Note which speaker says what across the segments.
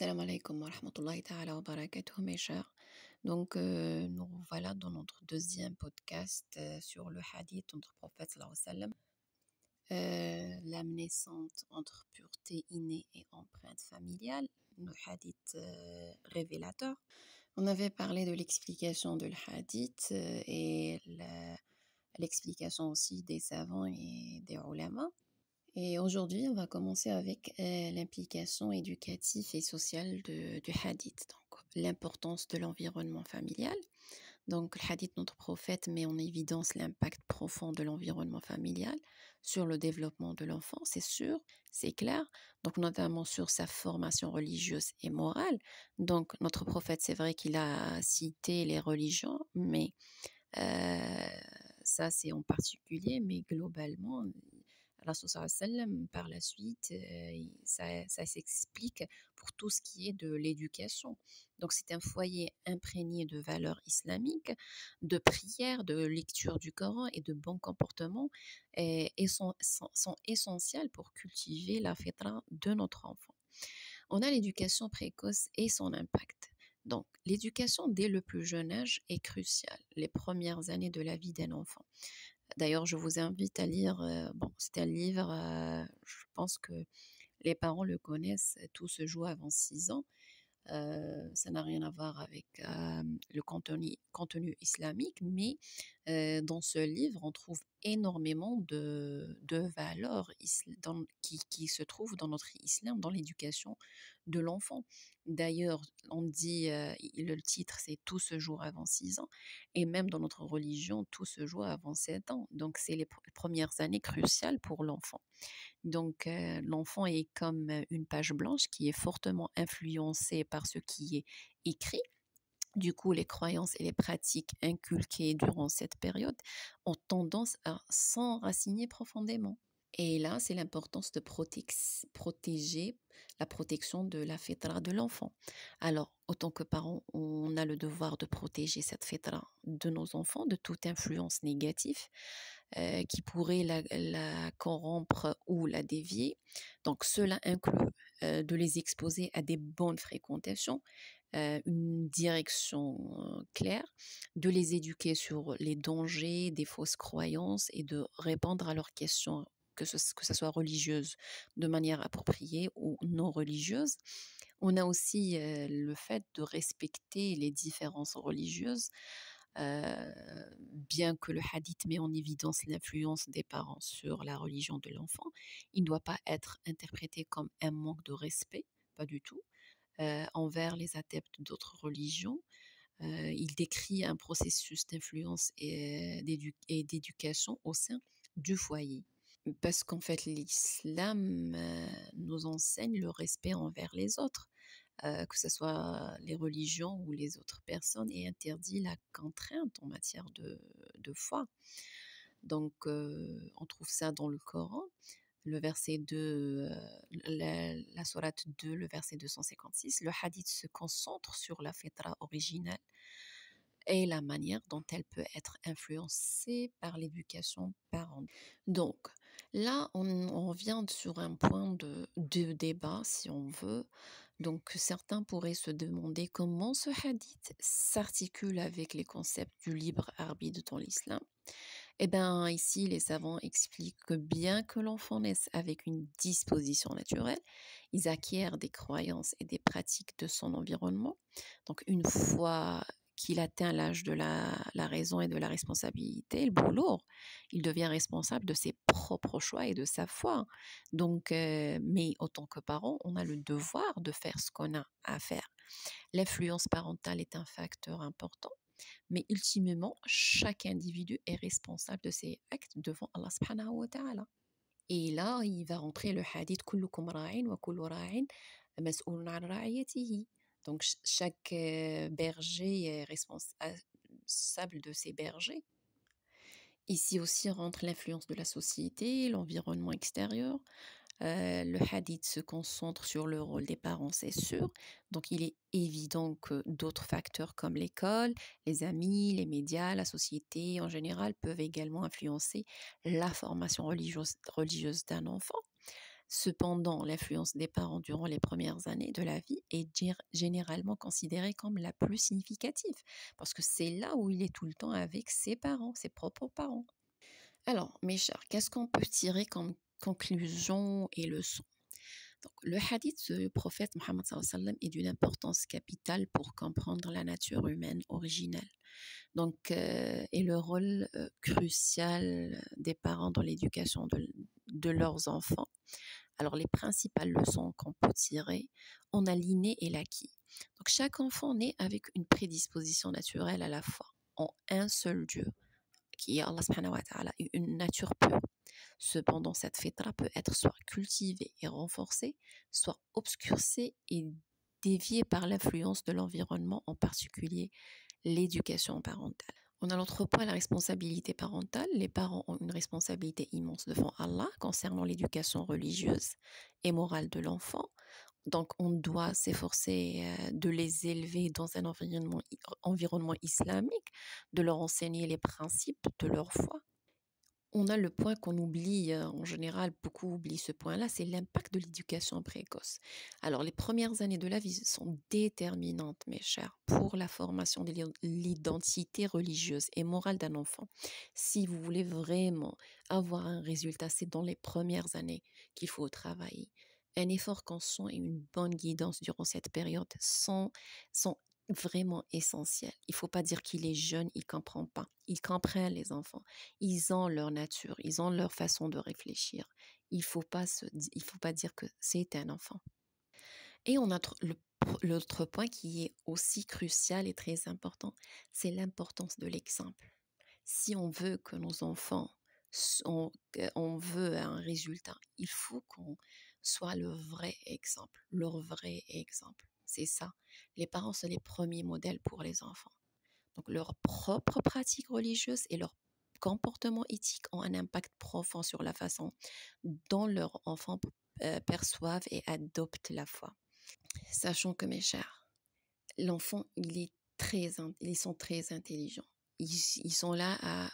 Speaker 1: Salam alaikum wa rahmatullahi ta'ala wa barakatuh, mes chers. Nous voilà dans notre deuxième podcast sur le hadith de notre prophète sallallahu alayhi wa sallam, l'âme naissante entre pureté innée et empreinte familiale, le hadith révélateur. On avait parlé de l'explication de le hadith l'explication aussi des savants et des ulama. Et aujourd'hui, on va commencer avec l'implication éducative et sociale du hadith. Donc, l'importance de l'environnement familial. Donc, le hadith, notre prophète, met en évidence l'impact profond de l'environnement familial sur le développement de l'enfant, c'est sûr, c'est clair. Donc, notamment sur sa formation religieuse et morale. Donc, notre prophète, c'est vrai qu'il a cité les religions, mais ça, c'est en particulier, mais globalement, Rasul sallallahu alayhi wa sallam, par la suite, ça s'explique pour tout ce qui est de l'éducation. Donc, c'est un foyer imprégné de valeurs islamiques, de prières, de lecture du Coran et de bons comportements et sont essentiels pour cultiver la fitra de notre enfant. On a l'éducation précoce et son impact. Donc, l'éducation dès le plus jeune âge est cruciale, les premières années de la vie d'un enfant. D'ailleurs, je vous invite à lire, c'est un livre, je pense que les parents le connaissent, Tout se joue avant 6 ans. Ça n'a rien à voir avec le contenu islamique, mais dans ce livre, on trouve énormément de valeurs qui se trouvent dans notre islam, dans l'éducation de l'enfant. D'ailleurs, on dit, le titre, c'est Tout se joue avant 6 ans, et même dans notre religion, tout se joue avant 7 ans. Donc, c'est les premières années cruciales pour l'enfant. Donc, l'enfant est comme une page blanche qui est fortement influencée par ce qui est écrit. Du coup, les croyances et les pratiques inculquées durant cette période ont tendance à s'enraciner profondément. Et là, c'est l'importance de protéger la protection de la fitra de l'enfant. Alors, autant que parents, on a le devoir de protéger cette fitra de nos enfants de toute influence négative qui pourrait la corrompre ou la dévier. Donc, cela inclut de les exposer à des bonnes fréquentations, une direction claire, de les éduquer sur les dangers des fausses croyances et de répondre à leurs questions, que ce soit religieuse de manière appropriée ou non religieuse. On a aussi le fait de respecter les différences religieuses, bien que le hadith met en évidence l'influence des parents sur la religion de l'enfant, il ne doit pas être interprété comme un manque de respect, pas du tout, envers les adeptes d'autres religions. Il décrit un processus d'influence et d'éducation au sein du foyer. Parce qu'en fait, l'islam nous enseigne le respect envers les autres, que ce soit les religions ou les autres personnes, et interdit la contrainte en matière de foi. Donc, on trouve ça dans le Coran, le verset 2, la sourate 2, le verset 256. Le hadith se concentre sur la fitra originale et la manière dont elle peut être influencée par l'éducation parentale. Donc, là, on vient sur un point de débat, si on veut. Donc, certains pourraient se demander comment ce hadith s'articule avec les concepts du libre arbitre dans l'islam. Eh bien, ici, les savants expliquent que bien que l'enfant naisse avec une disposition naturelle, ils acquièrent des croyances et des pratiques de son environnement. Donc, une fois qu'il atteint l'âge de la raison et de la responsabilité, le boulot, il devient responsable de ses propres choix et de sa foi. Donc, mais autant que parents, on a le devoir de faire ce qu'on a à faire. L'influence parentale est un facteur important, mais ultimement, chaque individu est responsable de ses actes devant Allah subhanahu wa ta'ala. Et là, il va rentrer le hadith kullukum ra'in wa kullu ra'in mas'oulun 'an ra'iyatihi. Donc chaque berger est responsable de ses bergers. Ici aussi rentre l'influence de la société, l'environnement extérieur. Le hadith se concentre sur le rôle des parents, c'est sûr. Donc, il est évident que d'autres facteurs comme l'école, les amis, les médias, la société en général peuvent également influencer la formation religieuse d'un enfant. Cependant, l'influence des parents durant les premières années de la vie est généralement considérée comme la plus significative, parce que c'est là où il est tout le temps avec ses parents, ses propres parents. Alors, mes chers, qu'est-ce qu'on peut tirer comme conclusion et leçon? Donc, le hadith du prophète Mohammed sallallahu alayhi wa sallam est d'une importance capitale pour comprendre la nature humaine originelle. Donc, et le rôle crucial des parents dans l'éducation de leurs enfants. Alors, les principales leçons qu'on peut tirer, on a l'inné et l'acquis. Donc, chaque enfant naît avec une prédisposition naturelle à la fois en un seul Dieu, qui est Allah subhanahu wa ta'ala, et une nature pure. Cependant, cette fitra peut être soit cultivée et renforcée, soit obscurcie et déviée par l'influence de l'environnement, en particulier l'éducation parentale. On a l'autre point, la responsabilité parentale. Les parents ont une responsabilité immense devant Allah concernant l'éducation religieuse et morale de l'enfant. Donc, on doit s'efforcer de les élever dans un environnement islamique, de leur enseigner les principes de leur foi. On a le point qu'on oublie, en général, beaucoup oublient ce point-là, c'est l'impact de l'éducation précoce. Alors, les premières années de la vie sont déterminantes, mes chers, pour la formation de l'identité religieuse et morale d'un enfant. Si vous voulez vraiment avoir un résultat, c'est dans les premières années qu'il faut travailler. Un effort conscient et une bonne guidance durant cette période sont vraiment essentiels. Il ne faut pas dire qu'il est jeune, il ne comprend pas. Ils comprennent les enfants. Ils ont leur nature, ils ont leur façon de réfléchir. Il faut pas dire que c'est un enfant. Et on a l'autre point qui est aussi crucial et très important, c'est l'importance de l'exemple. Si on veut que nos enfants, on veut un résultat, il faut qu'on soit le vrai exemple, leur vrai exemple. C'est ça. Les parents sont les premiers modèles pour les enfants. Donc, leurs propres pratiques religieuses et leur comportement éthique ont un impact profond sur la façon dont leurs enfants perçoivent et adoptent la foi. Sachant que, mes chers, l'enfant, ils sont très intelligents. Ils sont là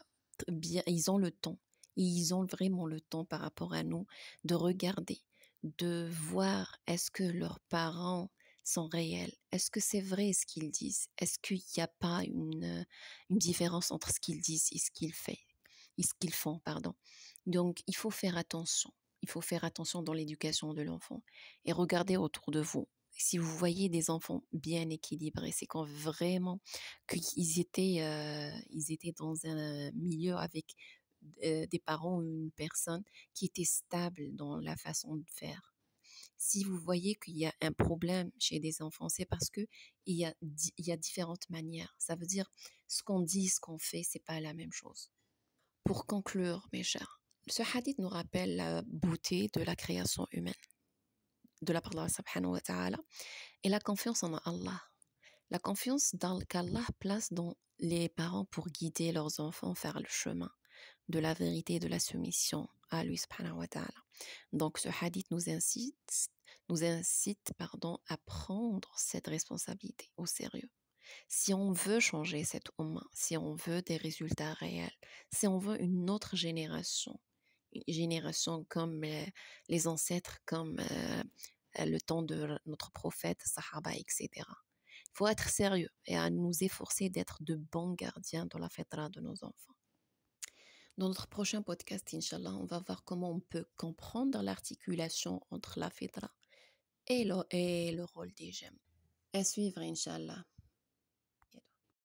Speaker 1: ils ont le temps. Ils ont vraiment le temps par rapport à nous de regarder, de voir est-ce que leurs parents sont réels. Est-ce que c'est vrai ce qu'ils disent? Est-ce qu'il n'y a pas une différence entre ce qu'ils disent et ce qu'ils font, pardon. Donc, il faut faire attention. Il faut faire attention dans l'éducation de l'enfant et regarder autour de vous. Si vous voyez des enfants bien équilibrés, c'est quand vraiment ils étaient dans un milieu avec des parents ou une personne qui était stable dans la façon de faire. Si vous voyez qu'il y a un problème chez des enfants, c'est parce que il y a différentes manières. Ça veut dire ce qu'on dit, ce qu'on fait, c'est pas la même chose. Pour conclure, mes chers, ce hadith nous rappelle la beauté de la création humaine, de la part d'Allah subhanahu wa ta'ala, et la confiance en Allah. La confiance qu'Allah place dans les parents pour guider leurs enfants vers le chemin de la vérité et de la soumission à lui subhanahu wa ta'ala. Donc ce hadith nous incite à prendre cette responsabilité au sérieux. Si on veut changer cette Ummah, si on veut des résultats réels, si on veut une autre génération, une génération comme les ancêtres, comme le temps de notre prophète, Sahaba, etc. Il faut être sérieux et à nous efforcer d'être de bons gardiens dans la fitra de nos enfants. Dans notre prochain podcast, Inch'Allah, on va voir comment on peut comprendre l'articulation entre la fitra et le rôle des gemmes. À suivre, Inch'Allah.